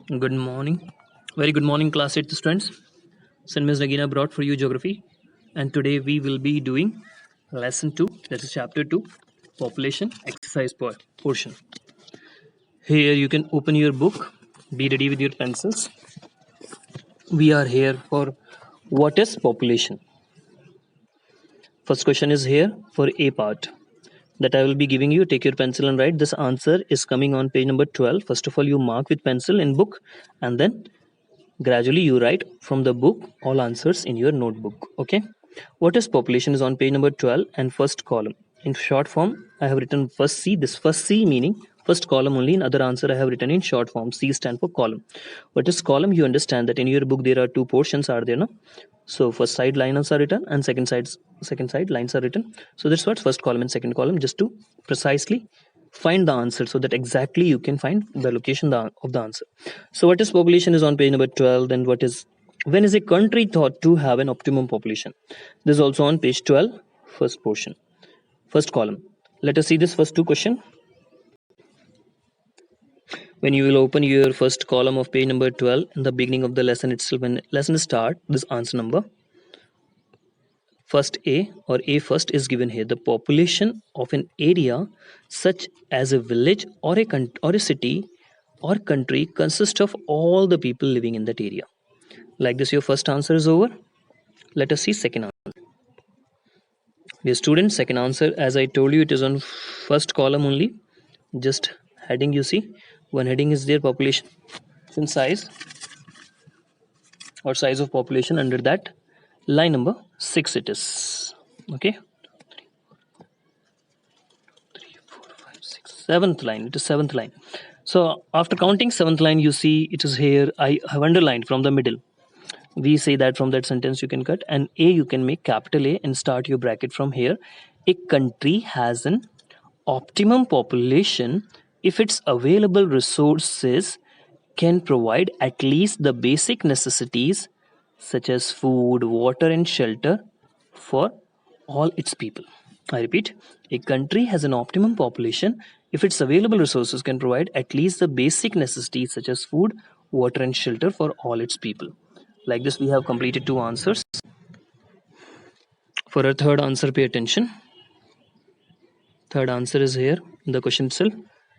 Good morning. Very good morning, class 8th students. St. Ms. Nagina brought for you geography, and today we will be doing lesson 2, that is chapter 2, population exercise portion. Here you can open your book, be ready with your pencils. We are here for what is population. First question is here for A part that I will be giving you. Take your pencil and write. This answer is coming on page number 12. First of all, you mark with pencil in book, and then gradually you write from the book all answers in your notebook. Okay, what is population is on page number 12 and first column. In short form I have written first C. This first C meaning first column only. In other answer I have written in short form. C stand for column. What is column? You understand that in your book there are two portions are there, no? So first side lines are written and second side lines are written. So that's what first column and second column, just to precisely find the answer so that exactly you can find the location of the answer. So what is population is on page number 12. Then what is, when is a country thought to have an optimum population? This is also on page 12, first portion, first column. Let us see this first two question. When you will open your first column of page number 12 in the beginning of the lesson itself, when lesson start, this answer number first A or A first is given here. The population of an area such as a village or a city or country consists of all the people living in that area. Like this, your first answer is over. Let us see second answer. Dear students, second answer, as I told you, it is on first column only. Just heading, you see, one heading is their population in size or size of population. Under that, line number 6 it is. Okay, 7th line, it is 7th line. So after counting 7th line, you see it is here. I have underlined from the middle. We say that from that sentence you can cut, and A you can make capital A and start your bracket from here. A country has an optimum population if its available resources can provide at least the basic necessities such as food, water, and shelter for all its people. I repeat, a country has an optimum population if its available resources can provide at least the basic necessities such as food, water, and shelter for all its people. Like this, we have completed two answers. For our third answer, pay attention. Third answer is here in the question itself.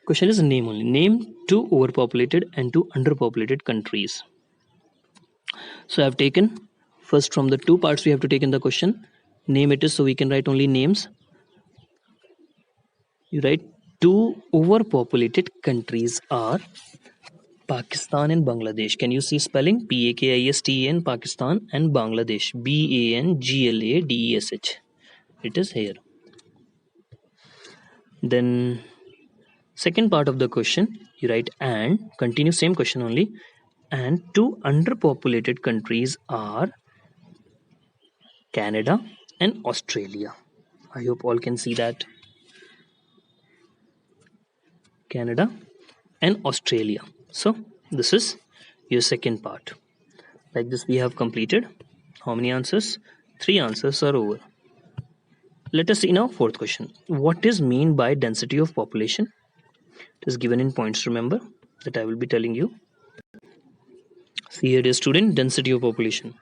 Question is name only. Name two overpopulated and two underpopulated countries. So I have taken first from the two parts we have to take in the question. Name it is, so we can write only names. You write two overpopulated countries are Pakistan and Bangladesh. Can you see spelling? Pakistan, Pakistan, and Bangladesh. Bangladesh. It is here. Then second part of the question, you write and continue same question only. And two underpopulated countries are Canada and Australia. I hope all can see that. Canada and Australia. So this is your second part. Like this, we have completed how many answers? 3 answers are over. Let us see now fourth question. What is mean by density of population? It is given in points, remember, that I will be telling you. See here, dear student, density of population.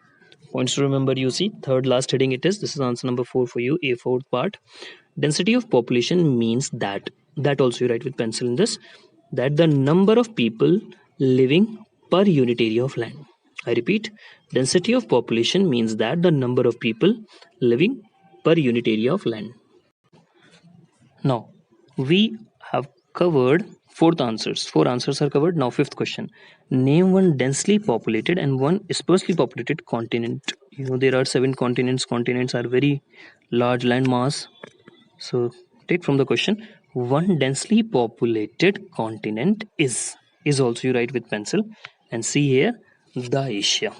Points to remember, you see, third last heading it is. This is answer number 4 for you, A fourth part. Density of population means that also you write with pencil in this, that the number of people living per unit area of land. I repeat, density of population means that the number of people living per unit area of land. Now we have covered four answers are covered. Now fifth question, name one densely populated and one sparsely populated continent. You know there are 7 continents are very large land mass. So take from the question, one densely populated continent is also you write with pencil, and see here, the Asia.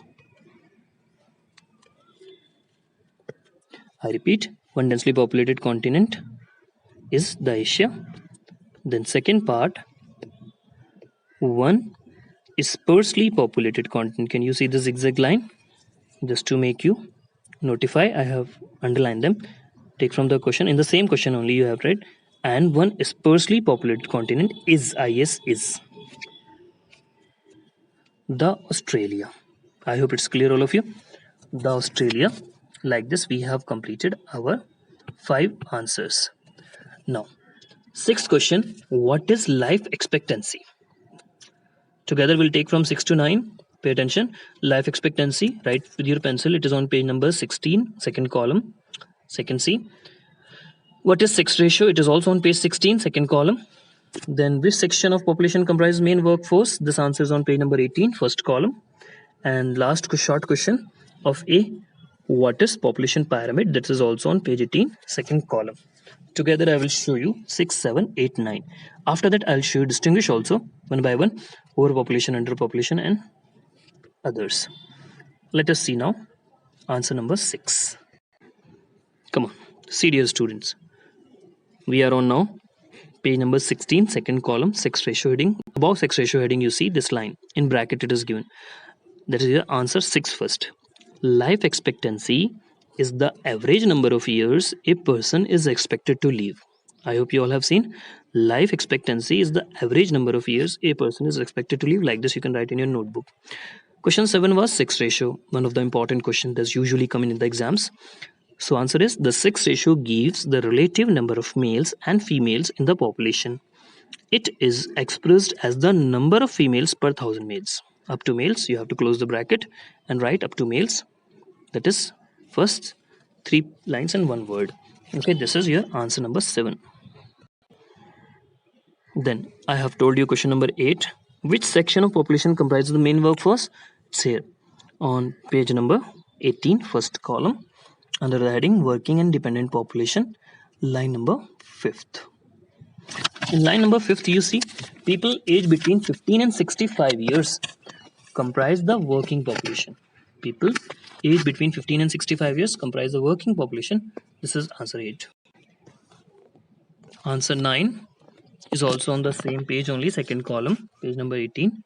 I repeat, one densely populated continent is the Asia. Then second part, one sparsely populated continent. Can you see the zigzag line? Just to make you notify, I have underlined them. Take from the question, in the same question only you have read, and one sparsely populated continent is is. The Australia. I hope it's clear, all of you. The Australia. Like this, we have completed our 5 answers. Now, sixth question, what is life expectancy? Together we'll take from 6 to 9. Pay attention. Life expectancy, write with your pencil. It is on page number 16, second column, second C. What is sex ratio? It is also on page 16, second column. Then which section of population comprises main workforce? This answer is on page number 18, first column. And last short question of A, what is population pyramid? That is also on page 18, second column. Together I will show you 6, 7, 8, 9. After that I'll show you distinguish also one by one, overpopulation, underpopulation and others. Let us see now answer number 6. Come on, see dear students. We are on now page number 16, second column, sex ratio heading. Above sex ratio heading you see this line, in bracket it is given. That is your answer 6 first. Life expectancy is the average number of years a person is expected to live. I hope you all have seen. Life expectancy is the average number of years a person is expected to live. Like this you can write in your notebook. Question 7 was sex ratio, one of the important questions that's usually coming in the exams. So answer is the sex ratio gives the relative number of males and females in the population. It is expressed as the number of females per 1000 males. Up to males, you have to close the bracket and write up to males. That is first 3 lines and 1 word. Okay, this is your answer number 7. Then I have told you question number 8. Which section of population comprises the main workforce? It's here on page number 18, first column, under the heading working and dependent population, line number 5th. In line number 5th, you see people aged between 15 and 65 years comprise the working population. People aged between 15 and 65 years comprise the working population. This is answer 8. Answer 9 is also on the same page only, second column, page number 18.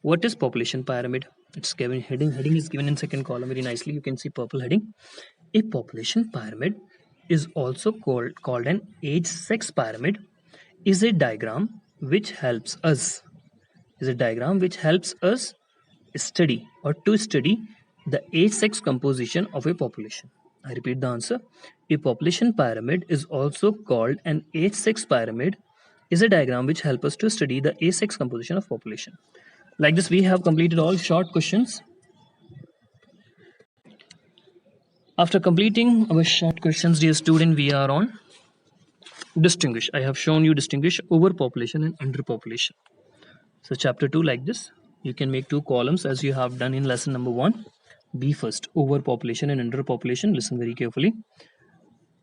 What is population pyramid? It's given heading is given in second column very nicely. You can see purple heading. A population pyramid is also called an age sex pyramid is a diagram which helps us study or to study the age sex composition of a population. I repeat the answer. A population pyramid is also called an age sex pyramid is a diagram which helps us to study the age sex composition of population. Like this we have completed all short questions. After completing our short questions, dear student, we are on distinguish. I have shown you distinguish overpopulation and underpopulation. So chapter 2 like this. You can make 2 columns as you have done in lesson number 1. B first, overpopulation and underpopulation. Listen very carefully.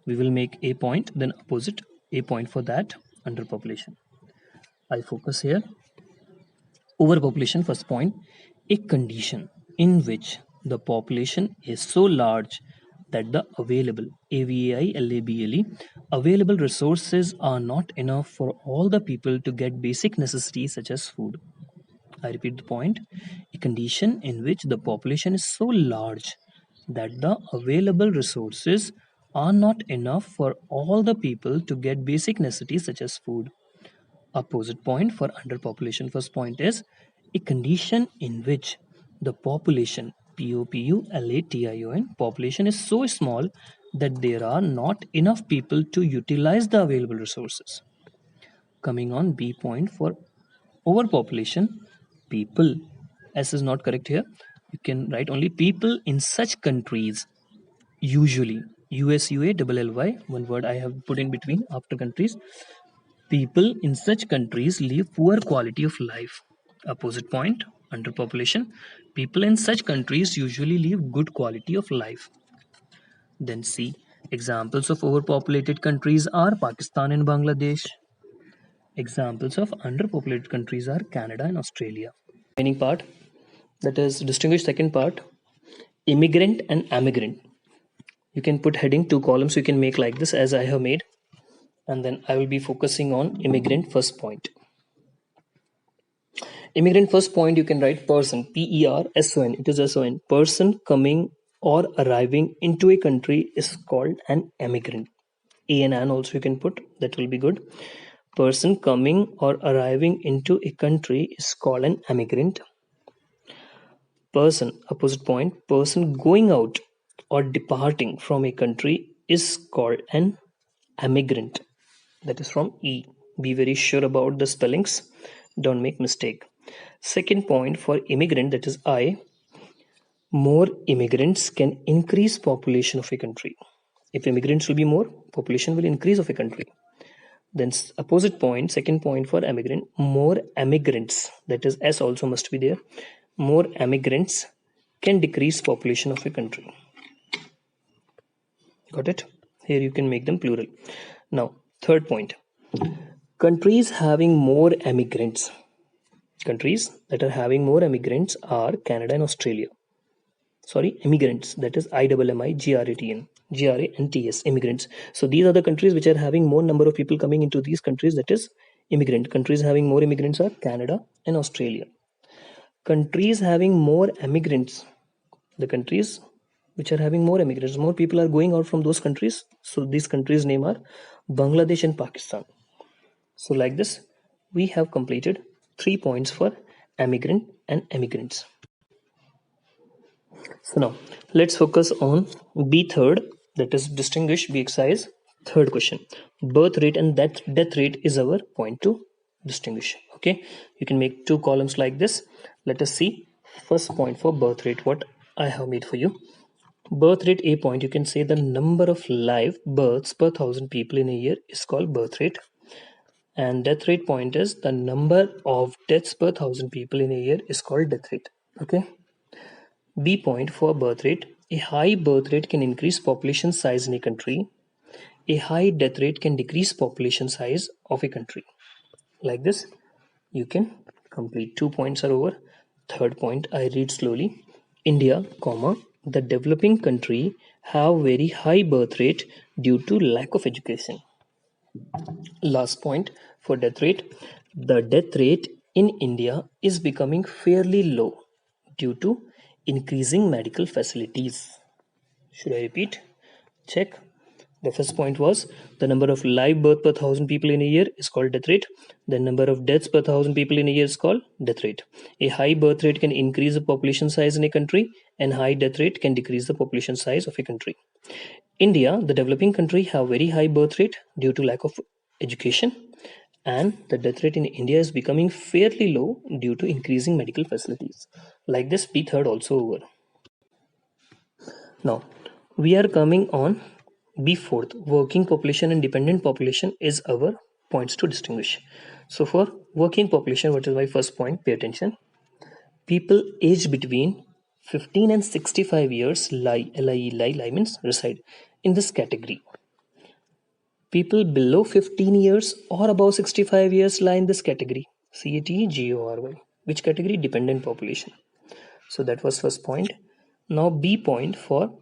We will make a point, then opposite a point for that, underpopulation. I focus here. Overpopulation, first point, a condition in which the population is so large that the available resources are not enough for all the people to get basic necessities such as food. I repeat the point, a condition in which the population is so large that the available resources are not enough for all the people to get basic necessities such as food. Opposite point for underpopulation, first point is a condition in which the population population is so small that there are not enough people to utilize the available resources. Coming on B point for overpopulation, people, S is not correct here, you can write only people in such countries, usually USUA one word I have put in between after countries. People in such countries live poor quality of life. Opposite point, underpopulation. People in such countries usually live good quality of life. Then C. Examples of overpopulated countries are Pakistan and Bangladesh. Examples of underpopulated countries are Canada and Australia. Remaining part, that is distinguished second part, immigrant and emigrant. You can put heading 2 columns, you can make like this as I have made. And then I will be focusing on immigrant first point. Immigrant first point you can write person, P-E-R-S-O-N, it is S-O-N. Person coming or arriving into a country is called an emigrant. A and an also you can put, that will be good. Person coming or arriving into a country is called an emigrant. opposite point, person going out or departing from a country is called an emigrant. That is from E. Be very sure about the spellings. Don't make mistake. Second point for immigrant, that is I. More immigrants can increase population of a country. If immigrants will be more, population will increase of a country. Then opposite point, second point for emigrant, more emigrants, that is S also must be there. More emigrants can decrease population of a country. Got it? Here you can make them plural. Now, third point. Countries having more emigrants. Countries that are having more emigrants are Canada and Australia. Sorry, immigrants. That is IMMIGRATN, immigrants. So these are the countries which are having more number of people coming into these countries. That is immigrant. Countries having more immigrants are Canada and Australia. Countries having more immigrants. The countries which are having more immigrants, more people are going out from those countries. So these countries' name are Bangladesh and Pakistan. So like this, we have completed 3 points for emigrant and emigrants. So now let's focus on B third, that is distinguish B exercise third question. Birth rate and death rate is our point to distinguish. Okay, you can make 2 columns like this. Let us see first point for birth rate, what I have made for you. Birth rate A point, you can say the number of live births per 1,000 people in a year is called birth rate. And death rate point is the number of deaths per 1,000 people in a year is called death rate. Okay. B point for birth rate. A high birth rate can increase population size in a country. A high death rate can decrease population size of a country. Like this, you can complete 2 points are over. Third point, I read slowly. India, comma, the developing country have very high birth rate due to lack of education. Last point for death rate. The death rate in India is becoming fairly low due to increasing medical facilities. Should I repeat? Check. The first point was the number of live birth per 1,000 people in a year is called death rate. The number of deaths per 1,000 people in a year is called death rate. A high birth rate can increase the population size in a country, and high death rate can decrease the population size of a country. India, the developing country, have very high birth rate due to lack of education, and the death rate in India is becoming fairly low due to increasing medical facilities. Like this, B third also over. Now, we are coming on B fourth. Working population and dependent population is our points to distinguish. So for working population, what is my first point? Pay attention. People aged between 15 and 65 years lie means reside in this category. People below 15 years or above 65 years lie in this category. CATGORY. Which category? Dependent population. So that was first point. Now B point for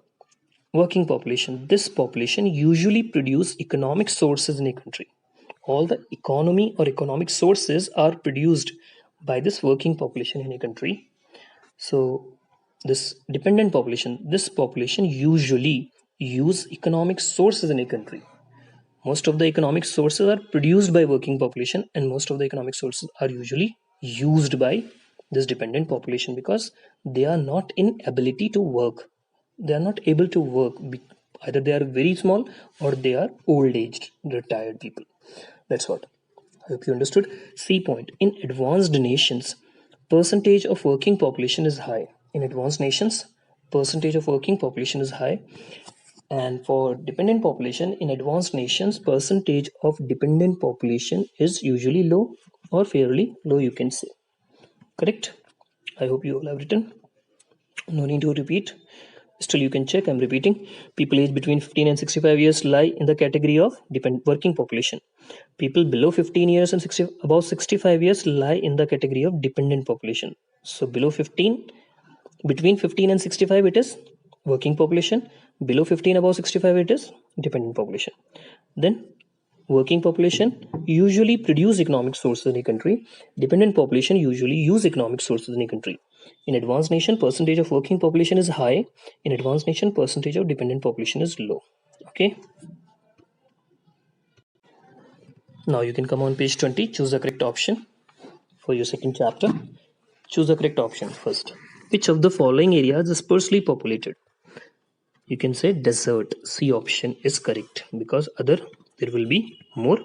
working population. This population usually produce economic sources in a country. All the economy or economic sources are produced by this working population in a country. So this dependent population, this population usually use economic sources in a country. Most of the economic sources are produced by working population, and most of the economic sources are usually used by this dependent population because they are not in ability to work. They are not able to work. Either they are very small or they are old aged, retired people. That's what. I hope you understood. C point. In advanced nations, percentage of working population is high. In advanced nations, percentage of working population is high. And for dependent population, in advanced nations, percentage of dependent population is usually low or fairly low, you can say. Correct? I hope you all have written. No need to repeat. Still, you can check. I'm repeating. People aged between 15 and 65 years lie in the category of working population. People below 15 years and above 65 years lie in the category of dependent population. So below 15, between 15 and 65, it is working population. Below 15, above 65, it is dependent population. Then working population usually produce economic sources in a country. Dependent population usually use economic sources in a country. In advanced nation, percentage of working population is high. In advanced nation, percentage of dependent population is low. Okay. Now you can come on page 20. Choose the correct option for your second chapter. Choose the correct option first. Which of the following areas is sparsely populated? You can say desert. C option is correct because other there will be more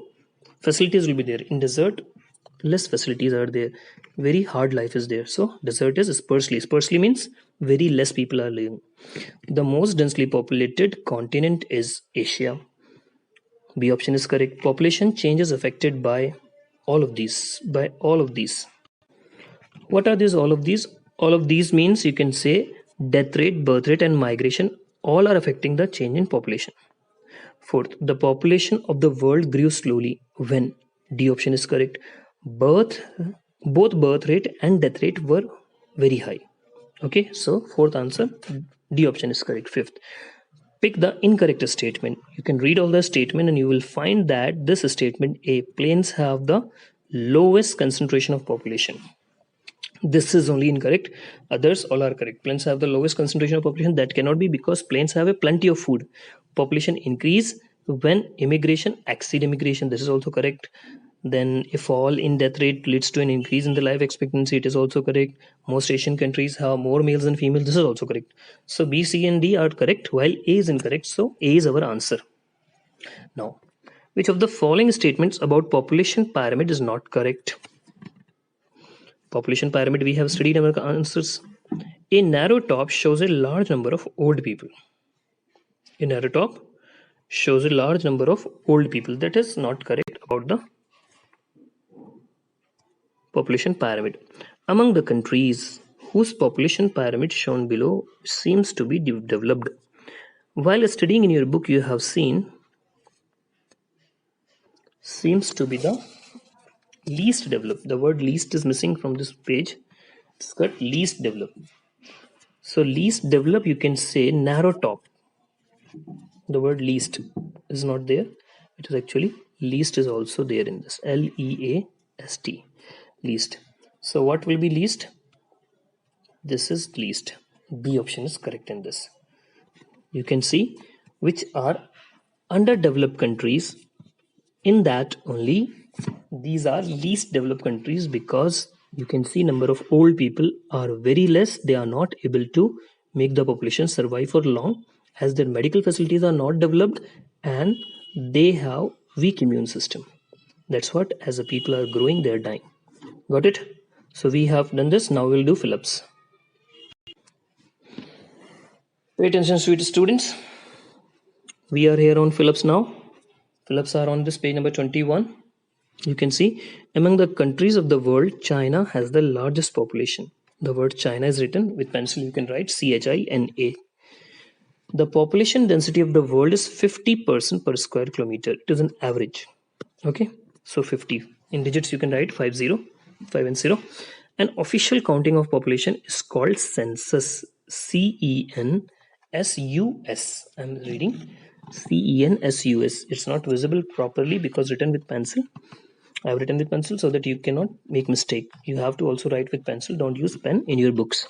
facilities will be there. In desert, less facilities are there. Very hard life is there. So desert is sparsely. Sparsely means very less people are living. The most densely populated continent is Asia. B option is correct. Population change is affected by all of these. By all of these. What are these all of these? All of these means you can say death rate, birth rate, and migration all are affecting the change in population. Fourth, the population of the world grew slowly when D option is correct. Birth, both birth rate and death rate were very high. Okay, so fourth answer, D option is correct. Fifth, pick the incorrect statement. You can read all the statement and you will find that this statement A, plains have the lowest concentration of population. This is only incorrect. Others all are correct. Plains have the lowest concentration of population. That cannot be because plains have a plenty of food. Population increase when immigration exceed immigration. This is also correct. Then a fall in death rate leads to an increase in the life expectancy. It is also correct. Most Asian countries have more males than females. This is also correct. So B, C, and D are correct, while A is incorrect. So A is our answer. Now, which of the following statements about population pyramid is not correct? Population pyramid we have studied our answers. A narrow top shows a large number of old people. A narrow top shows a large number of old people. That is not correct about the population pyramid. Among the countries whose population pyramid shown below seems to be developed. While studying in your book, you have seen seems to be the least developed. The word least is missing from this page. It's got least developed. So least developed, you can say narrow top. The word least is not there. It is actually least is also there in this. Least. Least. So what will be least? This is least. B option is correct in this. You can see which are underdeveloped countries. In that only these are least developed countries because you can see number of old people are very less. They are not able to make the population survive for long as their medical facilities are not developed and they have weak immune system. That's what as the people are growing they are dying. Got it? So we have done this. Now we'll do fill-ups. Pay attention, sweet students. We are here on fill-ups now. Fill-ups are on this page number 21. You can see among the countries of the world, China has the largest population. The word China is written with pencil. You can write China. The population density of the world is 50% per square kilometer. It is an average. Okay, so 50 in digits. You can write 50, 5 and 0. An official counting of population is called census. CENSUS. I'm reading CENSUS. It's not visible properly because written with pencil. I've written with pencil so that you cannot make mistake. You have to also write with pencil. Don't use pen in your books.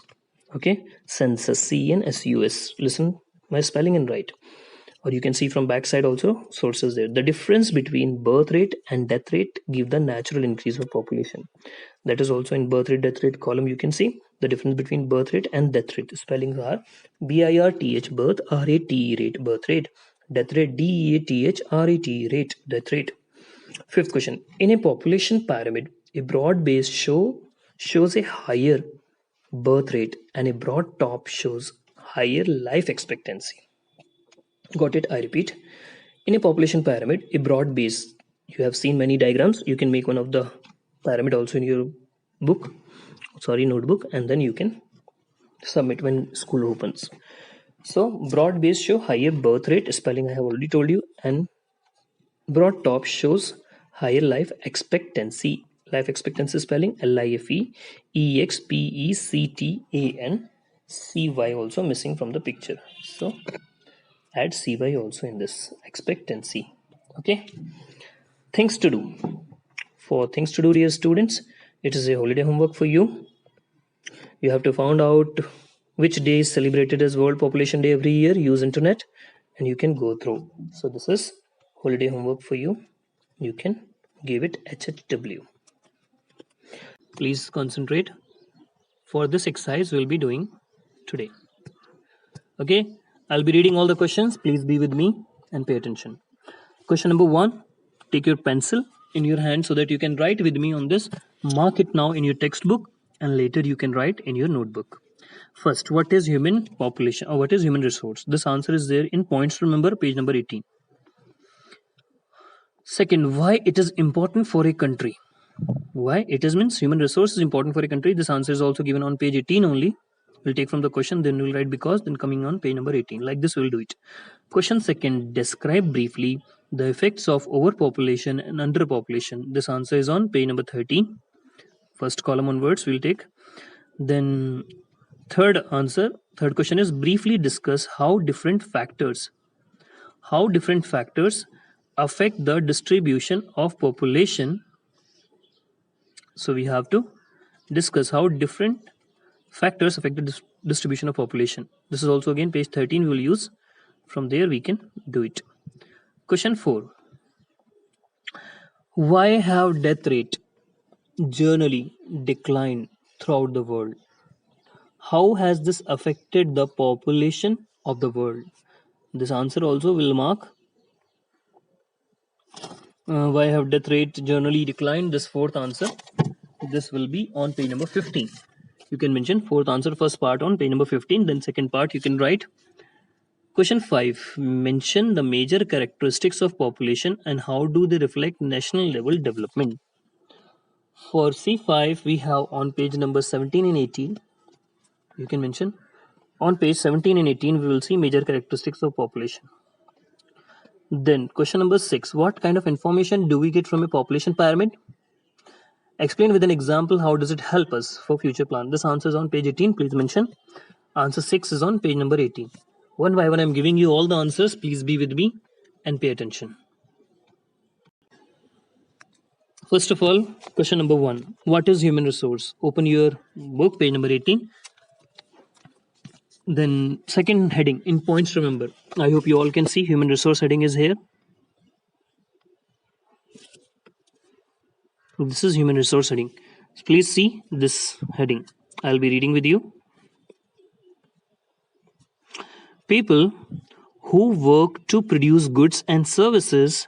Okay, census. CENSUS. Listen my spelling and write. Or you can see from backside also sources there. The difference between birth rate and death rate give the natural increase of population. That is also in birth rate death rate column. You can see the difference between birth rate and death rate. The spellings are BIRTH birth, RATE rate birth rate, death rate DEATH RATE rate death rate. Fifth question. In a population pyramid, a broad base shows a higher birth rate and a broad top shows higher life expectancy. Got it? I repeat. In a population pyramid, a broad base, you have seen many diagrams. You can make one of the pyramid also in your notebook, and then you can submit when school opens. So broad base show higher birth rate, spelling I have already told you, and broad top shows higher life expectancy. Life expectancy spelling LIFEEXPECTANCY also missing from the picture. So add CY also in this expectancy. Okay. Things to do. For things to do, dear students, it is a holiday homework for you. You have to find out which day is celebrated as World Population Day every year. Use internet and you can go through. So this is holiday homework for you. You can give it HHW. Please concentrate for this exercise we'll be doing today. Okay, I'll be reading all the questions. Please be with me and pay attention. Question number 1, take your pencil in your hand so that you can write with me on this. Mark it now in your textbook and later you can write in your notebook. First, what is human population or what is human resource? This answer is there in points to remember, page number 18. Second, why it is important for a country? Why it is means human resource is important for a country. This answer is also given on page 18 only. We'll take from the question, then we'll write because, then coming on page number 18. Like this, we'll do it. Question second, describe briefly the effects of overpopulation and underpopulation. This answer is on page number 13. First column onwards, we'll take. Then third question is briefly discuss how different factors affect the distribution of population. So we have to discuss how different factors affect the distribution of population. This is also again page 13 we will use. From there we can do it. Question 4. Why have death rate generally declined throughout the world? How has this affected the population of the world? This answer also will mark. Why have death rate generally declined? This fourth answer. This will be on page number 15. You can mention fourth answer, first part on page number 15, then second part you can write. Question 5. Mention the major characteristics of population and how do they reflect national level development. For C5 we have on page number 17 and 18. You can mention on page 17 and 18 we will see major characteristics of population. Then question number 6. What kind of information do we get from a population pyramid? Explain with an example how does it help us for future plan. This answer is on page 18. Please mention. Answer 6 is on page number 18. One by one I'm giving you all the answers. Please be with me and pay attention. First of all, question number 1. What is human resource? Open your book, page number 18. Then second heading, in points remember. I hope you all can see human resource heading is here. This is human resource heading. Please see this heading. I'll be reading with you. People who work to produce goods and services,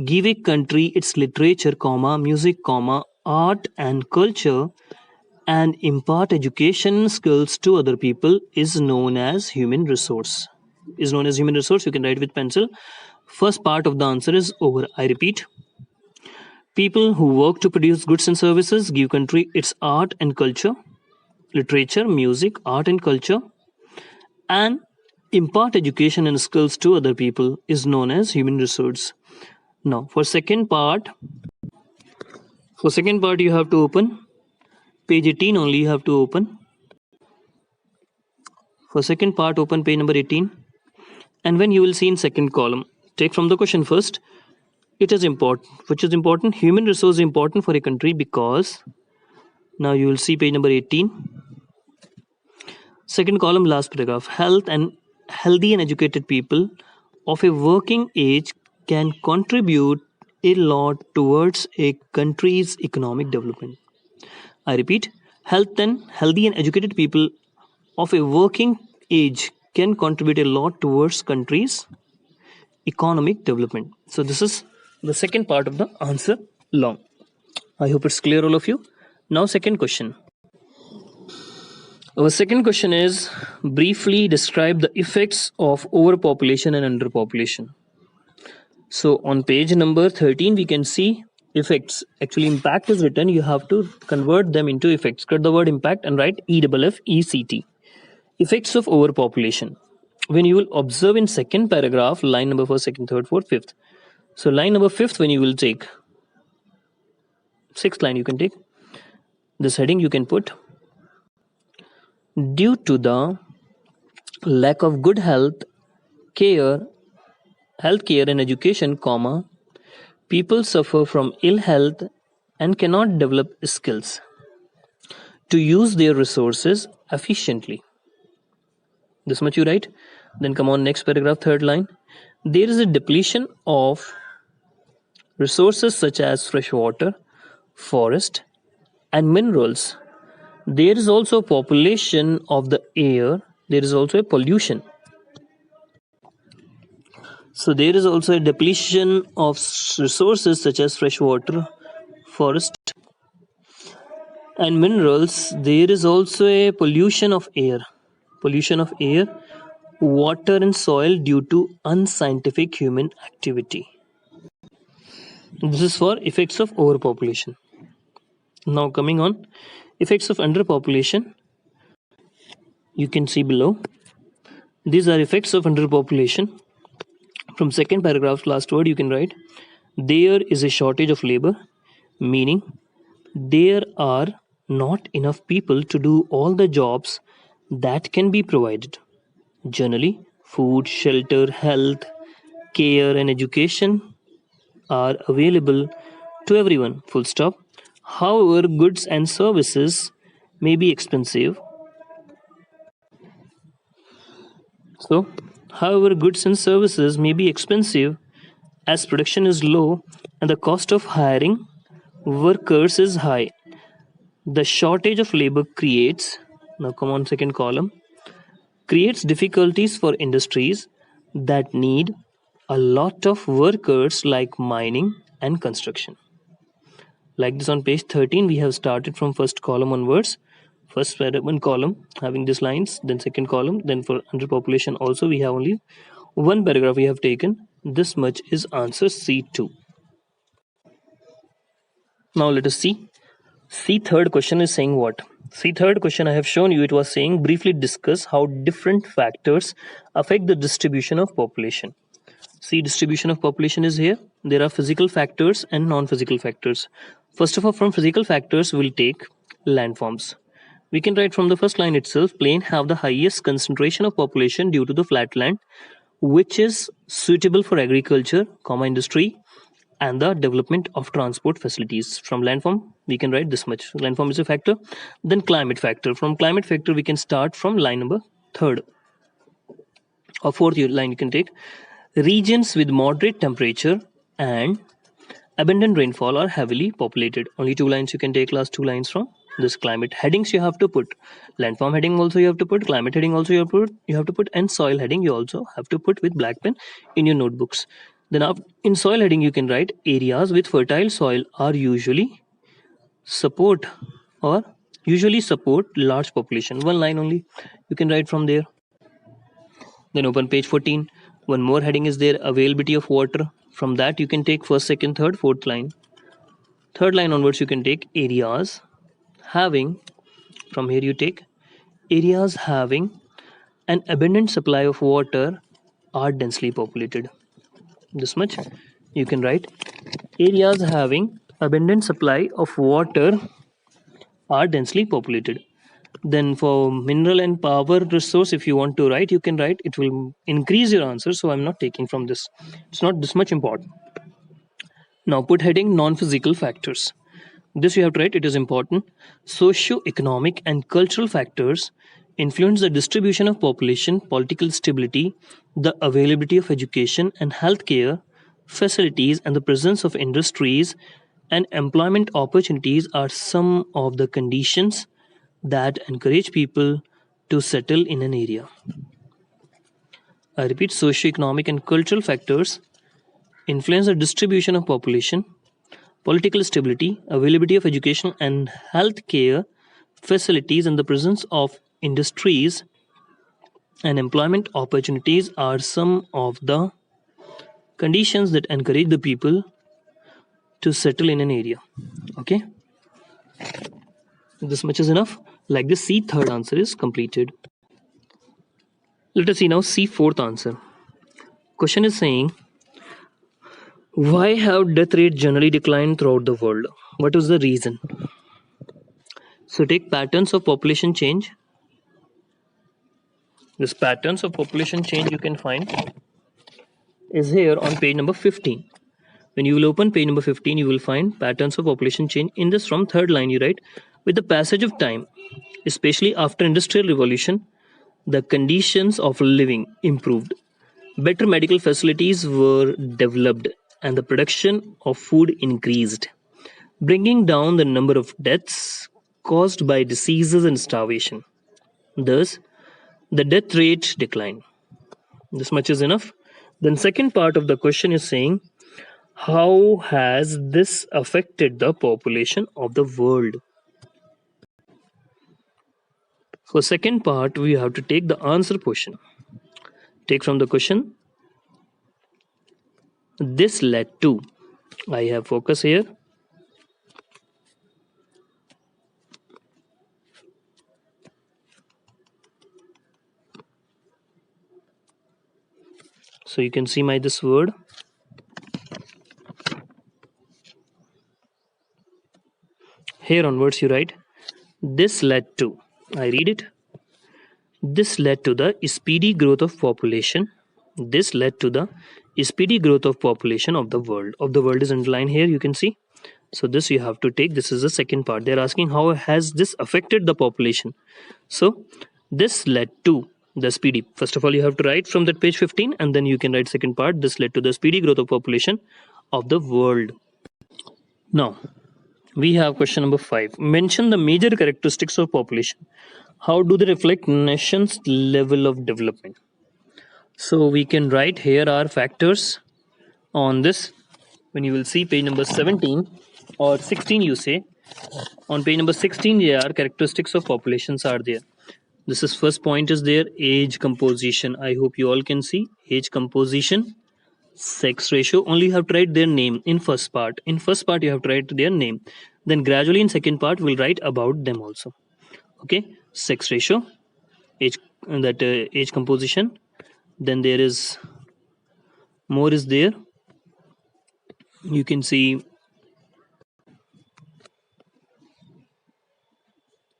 give a country its literature, music, art and culture, and impart education skills to other people is known as human resource. You can write with pencil. First part of the answer is over. I repeat. People who work to produce goods and services, give country its art and culture, literature, music, art and culture, and impart education and skills to other people is known as human resource. Now for second part you have to open page 18 only. You have to open for second part, open page number 18, and when you will see in second column, take from the question first. It is important. Which is important? Human resource is important for a country because, now you will see page number 18. Second column, last paragraph. Healthy and educated people of a working age can contribute a lot towards a country's economic development. I repeat, healthy and educated people of a working age can contribute a lot towards country's economic development. So this is the second part of the answer long. I hope it's clear all of you. Now second question. Our second question is briefly describe the effects of overpopulation and underpopulation. So on page number 13 we can see effects. Actually impact is written, you have to convert them into effects. Cut the word impact and write EFFECT. Effects of overpopulation. When you will observe in second paragraph, line number 1st, 2nd, 3rd, 4th, 5th. So line number 5th, when you will take 6th line, you can take this heading, you can put due to the lack of good health care and education, people suffer from ill health and cannot develop skills to use their resources efficiently. This much you write. Then come on, next paragraph, third line. There is a depletion of resources such as fresh water, forest, and minerals There is also a population of the air. There is also a pollution. So there is also a depletion of resources such as fresh water, forest, and minerals. There is also a pollution of air. Pollution of air, water, and soil due to unscientific human activity. This is for effects of overpopulation. Now coming on effects of underpopulation, you can see below. These are effects of underpopulation. From second paragraph's last word, you can write, there is a shortage of labor, meaning there are not enough people to do all the jobs that can be provided. Generally, food, shelter, health, care, and education are available to everyone, full stop. However, goods and services may be expensive. However, goods and services may be expensive as production is low and the cost of hiring workers is high. The shortage of labor creates, now come on, second column, creates difficulties for industries that need a lot of workers like mining and construction. Like this on page 13, we have started from first column onwards. First one column having these lines, then second column, then for underpopulation also we have only one paragraph we have taken. This much is answer C2. Now let us see. C third question is saying what? C third question I have shown you, it was saying briefly discuss how different factors affect the distribution of population. See, distribution of population is here. There are physical factors and non-physical factors. First of all, from physical factors, we'll take landforms. We can write from the first line itself, plain have the highest concentration of population due to the flat land, which is suitable for agriculture, industry, and the development of transport facilities. From landform, we can write this much. Landform is a factor. Then climate factor. From climate factor, we can start from line number third or fourth line you can take. Regions with moderate temperature and abundant rainfall are heavily populated. Only two lines you can take, last two lines from this climate. Headings you have to put. Landform heading also you have to put, climate heading also you have to put, and soil heading you also have to put with black pen in your notebooks. Then in soil heading you can write areas with fertile soil are usually support large population. One line only you can write from there. Then open page 14. One more heading is there, availability of water. From that you can take first, second, third, fourth line. Third line onwards you can take areas having, from here you take areas having an abundant supply of water are densely populated. This much you can write, areas having abundant supply of water are densely populated. Then for mineral and power resource, if you want to write, you can write, it will increase your answer, so I'm not taking from this. It's not this much important. Now put heading non-physical factors. This you have to write, it is important. Socio-economic and cultural factors influence the distribution of population, political stability, the availability of education and healthcare facilities, and the presence of industries and employment opportunities are some of the conditions that encourage people to settle in an area. I repeat, socio-economic and cultural factors influence the distribution of population, political stability, availability of education and healthcare facilities, and the presence of industries and employment opportunities are some of the conditions that encourage the people to settle in an area. Okay, this much is enough. Like this, C third answer is completed. Let us see now C fourth answer. Question is saying, why have death rates generally declined throughout the world? What is the reason? So take patterns of population change. This patterns of population change you can find is here on page number 15. When you will open page number 15, you will find patterns of population change. In this, from third line, you write, with the passage of time, especially after industrial revolution, the conditions of living improved. Better medical facilities were developed and the production of food increased, bringing down the number of deaths caused by diseases and starvation. Thus, the death rate declined. This much is enough. Then second part of the question is saying, how has this affected the population of the world? For second part, we have to take the answer portion. Take from the question. This led to, I have focus here. So you can see my this word. Here onwards you write, this led to, I read it. This led to the speedy growth of population. This led to the speedy growth of population of the world. Of the world is underlined here, you can see. So this you have to take. This is the second part. They're asking how has this affected the population. So this led to the speedy. First of all, you have to write from that page 15 and then you can write second part. This led to the speedy growth of population of the world. Now, we have question number 5. Mention the major characteristics of population. How do they reflect nation's level of development? So we can write here are factors on this. When you will see page number 17 or 16, you say on page number 16 there are characteristics of populations are there. This is first point is there, age composition. I hope you all can see age composition, sex ratio. Only you have to write their name in first part. In first part you have to write their name. Then gradually in second part we'll write about them also. Okay, sex ratio, age, age composition. Then there is more is there. You can see.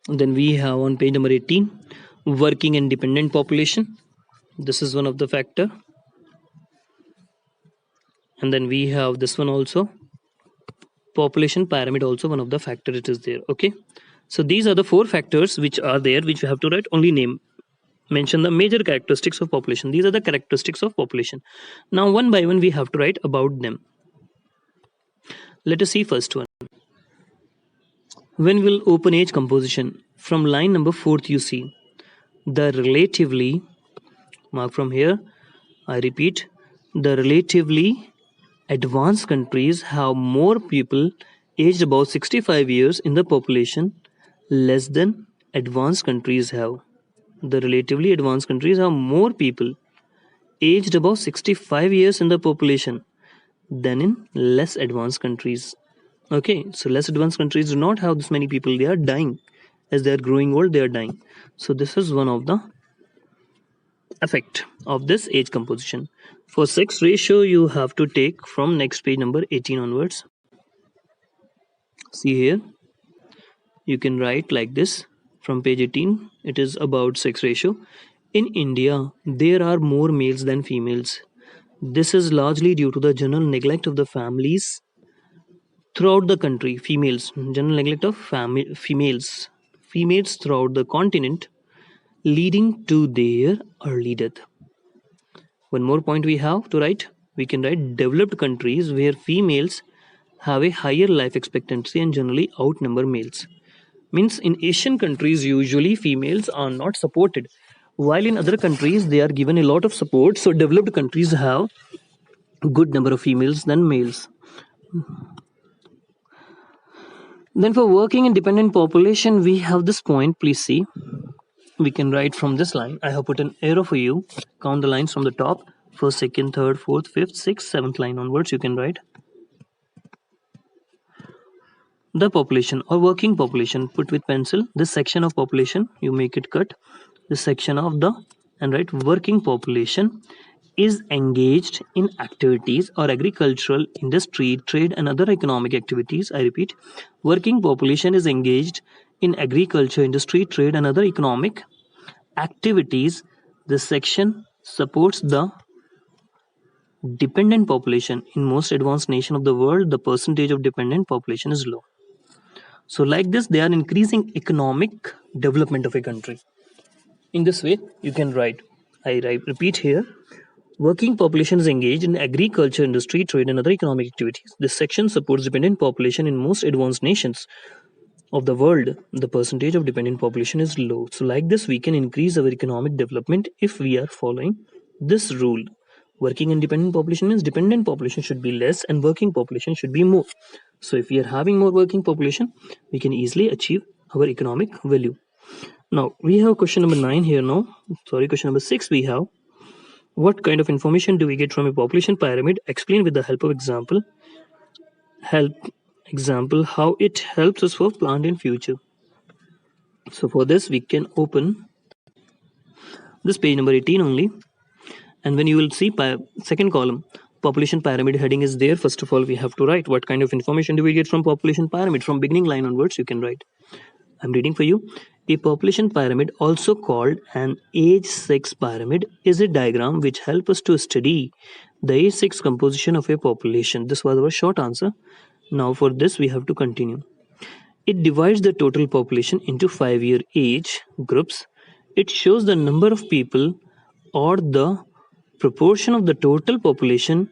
Then we have on page number 18 working and dependent population. This is one of the factor. And then we have this one also, population pyramid, also one of the factor it is there. Okay, so these are the 4 factors which are there, which we have to write only name. Mention the major characteristics of population. These are the characteristics of population. Now one by one we have to write about them. Let us see first one. When will open age composition? From line number 4th you see the relatively, mark from here, I repeat, the relatively advanced countries have more people aged above 65 years in the population less than advanced countries have. The relatively advanced countries have more people aged above 65 years in the population than in less advanced countries. Okay, so less advanced countries do not have this many people. They are dying. As they are growing old, they are dying. So this is one of the effect of this age composition. For sex ratio, you have to take from next page number 18 onwards. See here, you can write like this from page 18. It is about sex ratio. In India, there are more males than females. This is largely due to the general neglect of the families throughout the country. General neglect of females throughout the continent, leading to their early death. One more point we have to write. We can write developed countries where females have a higher life expectancy and generally outnumber males. Means in Asian countries usually females are not supported, while in other countries they are given a lot of support. So developed countries have a good number of females than males. Then for working and dependent population, we have this point. Please see. We can write from this line. I have put an arrow for you. Count the lines from the top. First, second, third, fourth, fifth, sixth, seventh line onwards. You can write. The population or working population. Put with pencil. This section of population, you make it cut. This section of the, and write working population is engaged in activities or agricultural, industry, trade and other economic activities. I repeat, working population is engaged in agriculture, industry, trade and other economic activities. This section supports the dependent population. In most advanced nation of the world, the percentage of dependent population is low. So like this, they are increasing economic development of a country. In this way, you can write. I repeat here. Working population is engaged in agriculture, industry, trade and other economic activities. This section supports dependent population in most advanced nations. of the world, the percentage of dependent population is low. So like this, we can increase our economic development if we are following this rule. Working and dependent population means dependent population should be less and working population should be more. So if we are having more working population, we can easily achieve our economic value. Now we have question number 9 here now. Sorry, question number 6 we have. What kind of information do we get from a population pyramid? Explain with the help of example. How it helps us for planned in future. So for this we can open this page number 18 only, and when you will see second column, population pyramid heading is there. First of all, we have to write what kind of information do we get from population pyramid. From beginning line onwards you can write. I'm reading for you. A population pyramid, also called an age 6 pyramid, is a diagram which helps us to study the age 6 composition of a population. This was our short answer. Now for this we have to continue. It divides the total population into 5-year age groups. It shows the number of people or the proportion of the total population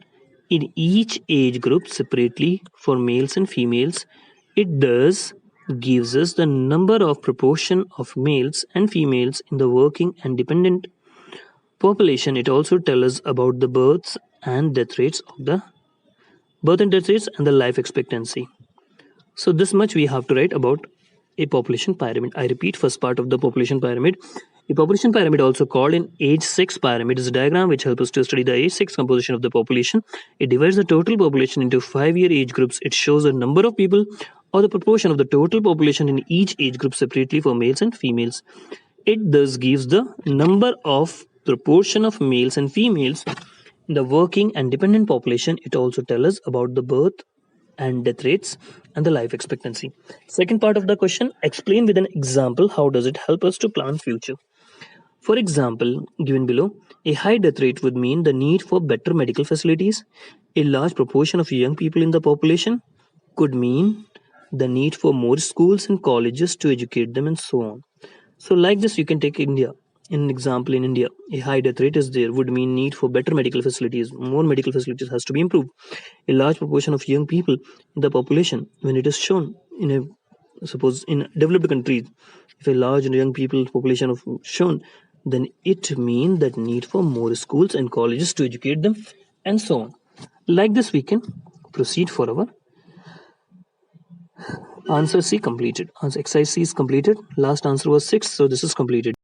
in each age group separately for males and females. It thus gives us the number of proportion of males and females in the working and dependent population. It also tells us about the birth and death rates and the life expectancy. So this much we have to write about a population pyramid. I repeat, first part of the population pyramid. A population pyramid, also called an age 6 pyramid, is a diagram which helps us to study the age 6 composition of the population. It divides the total population into 5-year age groups. It shows the number of people or the proportion of the total population in each age group separately for males and females. It thus gives the number of proportion of males and females in the working and dependent population. It also tells us about the birth and death rates and the life expectancy. Second part of the question, explain with an example how does it help us to plan future. For example, given below, a high death rate would mean the need for better medical facilities. A large proportion of young people in the population could mean the need for more schools and colleges to educate them, and so on. So like this, you can take India. In an example, in India, a high death rate is there would mean need for better medical facilities. More medical facilities has to be improved. A large proportion of young people in the population, when it is shown in in developed countries, if a large young people population of shown, then it means that need for more schools and colleges to educate them, and so on. Like this, we can proceed for our answer C completed. Answer exercise C is completed. Last answer was 6, so this is completed.